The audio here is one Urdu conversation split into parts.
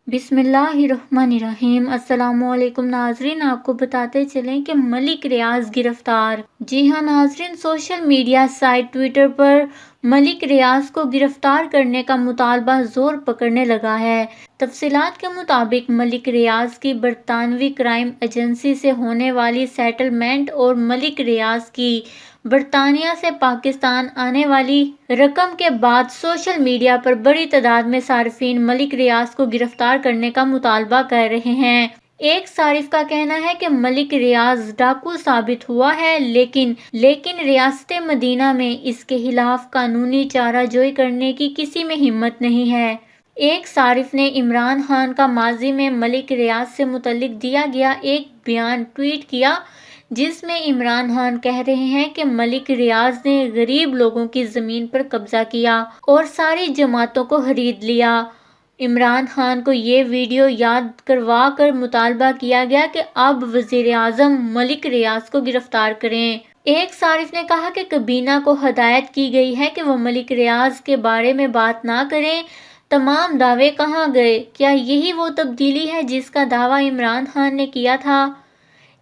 بسم اللہ الرحمن الرحیم۔ السلام علیکم ناظرین، آپ کو بتاتے چلیں کہ ملک ریاض گرفتار۔ جی ہاں ناظرین، سوشل میڈیا سائٹ ٹویٹر پر ملک ریاض کو گرفتار کرنے کا مطالبہ زور پکڑنے لگا ہے۔ تفصیلات کے مطابق ملک ریاض کی برطانوی کرائم ایجنسی سے ہونے والی سیٹلمنٹ اور ملک ریاض کی برطانیہ سے پاکستان آنے والی رقم کے بعد سوشل میڈیا پر بڑی تعداد میں صارفین ملک ریاض کو گرفتار کرنے کا مطالبہ کر رہے ہیں۔ ایک صارف کا کہنا ہے کہ ملک ریاض ڈاکو ثابت ہوا ہے، لیکن ریاست مدینہ میں اس کے خلاف قانونی چارہ جوئی کرنے کی کسی میں ہمت نہیں ہے۔ ایک صارف نے عمران خان کا ماضی میں ملک ریاض سے متعلق دیا گیا ایک بیان ٹویٹ کیا، جس میں عمران خان کہہ رہے ہیں کہ ملک ریاض نے غریب لوگوں کی زمین پر قبضہ کیا اور ساری جماعتوں کو خرید لیا۔ عمران خان کو یہ ویڈیو یاد کروا کر مطالبہ کیا گیا کہ اب وزیر اعظم ملک ریاض کو گرفتار کریں۔ ایک صارف نے کہا کہ کابینہ کو ہدایت کی گئی ہے کہ وہ ملک ریاض کے بارے میں بات نہ کریں۔ تمام دعوے کہاں گئے؟ کیا یہی وہ تبدیلی ہے جس کا دعویٰ عمران خان نے کیا تھا؟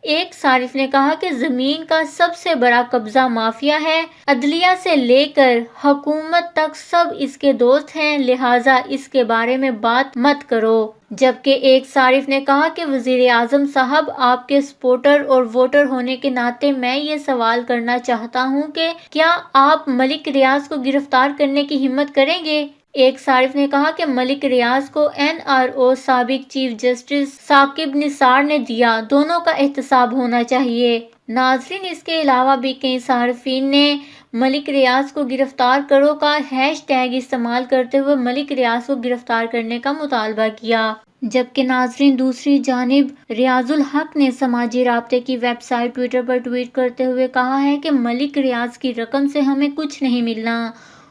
ایک صارف نے کہا کہ زمین کا سب سے بڑا قبضہ مافیا ہے، عدلیہ سے لے کر حکومت تک سب اس کے دوست ہیں، لہٰذا اس کے بارے میں بات مت کرو۔ جبکہ ایک صارف نے کہا کہ وزیر اعظم صاحب، آپ کے سپورٹر اور ووٹر ہونے کے ناطے میں یہ سوال کرنا چاہتا ہوں کہ کیا آپ ملک ریاض کو گرفتار کرنے کی ہمت کریں گے؟ ایک صارف نے کہا کہ ملک ریاض کو NRO سابق چیف جسٹس ثاقب نثار نے دیا، دونوں کا احتساب ہونا چاہیے۔ ناظرین، اس کے علاوہ بھی کئی صارفین نے ملک ریاض کو گرفتار کرو کا ہیش ٹیگ استعمال کرتے ہوئے ملک ریاض کو گرفتار کرنے کا مطالبہ کیا۔ جبکہ ناظرین، دوسری جانب ریاض الحق نے سماجی رابطے کی ویب سائٹ ٹویٹر پر ٹویٹ کرتے ہوئے کہا ہے کہ ملک ریاض کی رقم سے ہمیں کچھ نہیں ملنا۔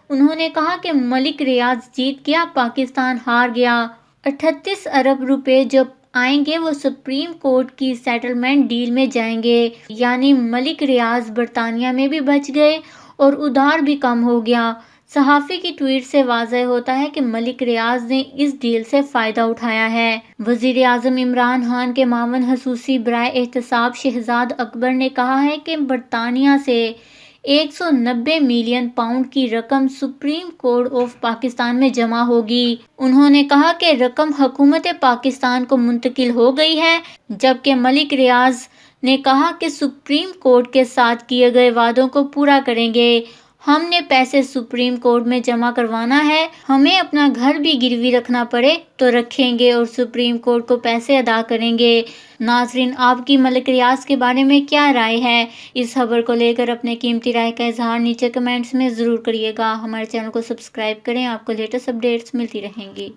انہوں نے کہا کہ ملک ریاض جیت گیا، پاکستان ہار گیا۔ 38 ارب روپے جو آئیں گے وہ سپریم کورٹ کی سیٹلمنٹ ڈیل میں جائیں گے، یعنی ملک ریاض برطانیہ میں بھی بچ گئے اور ادھار بھی کم ہو گیا۔ صحافی کی ٹویٹ سے واضح ہوتا ہے کہ ملک ریاض نے اس ڈیل سے فائدہ اٹھایا ہے۔ وزیر اعظم عمران خان کے معاون خصوصی برائے احتساب شہزاد اکبر نے کہا ہے کہ برطانیہ سے 190 ملین پاؤنڈ کی رقم سپریم کورٹ آف پاکستان میں جمع ہوگی۔ انہوں نے کہا کہ رقم حکومت پاکستان کو منتقل ہو گئی ہے، جبکہ ملک ریاض نے کہا کہ سپریم کورٹ کے ساتھ کیے گئے وعدوں کو پورا کریں گے۔ ہم نے پیسے سپریم کورٹ میں جمع کروانا ہے، ہمیں اپنا گھر بھی گروی رکھنا پڑے تو رکھیں گے اور سپریم کورٹ کو پیسے ادا کریں گے۔ ناظرین، آپ کی ملک ریاض کے بارے میں کیا رائے ہے؟ اس خبر کو لے کر اپنے قیمتی رائے کا اظہار نیچے کمنٹس میں ضرور کریے گا۔ ہمارے چینل کو سبسکرائب کریں، آپ کو لیٹسٹ اپڈیٹس ملتی رہیں گی۔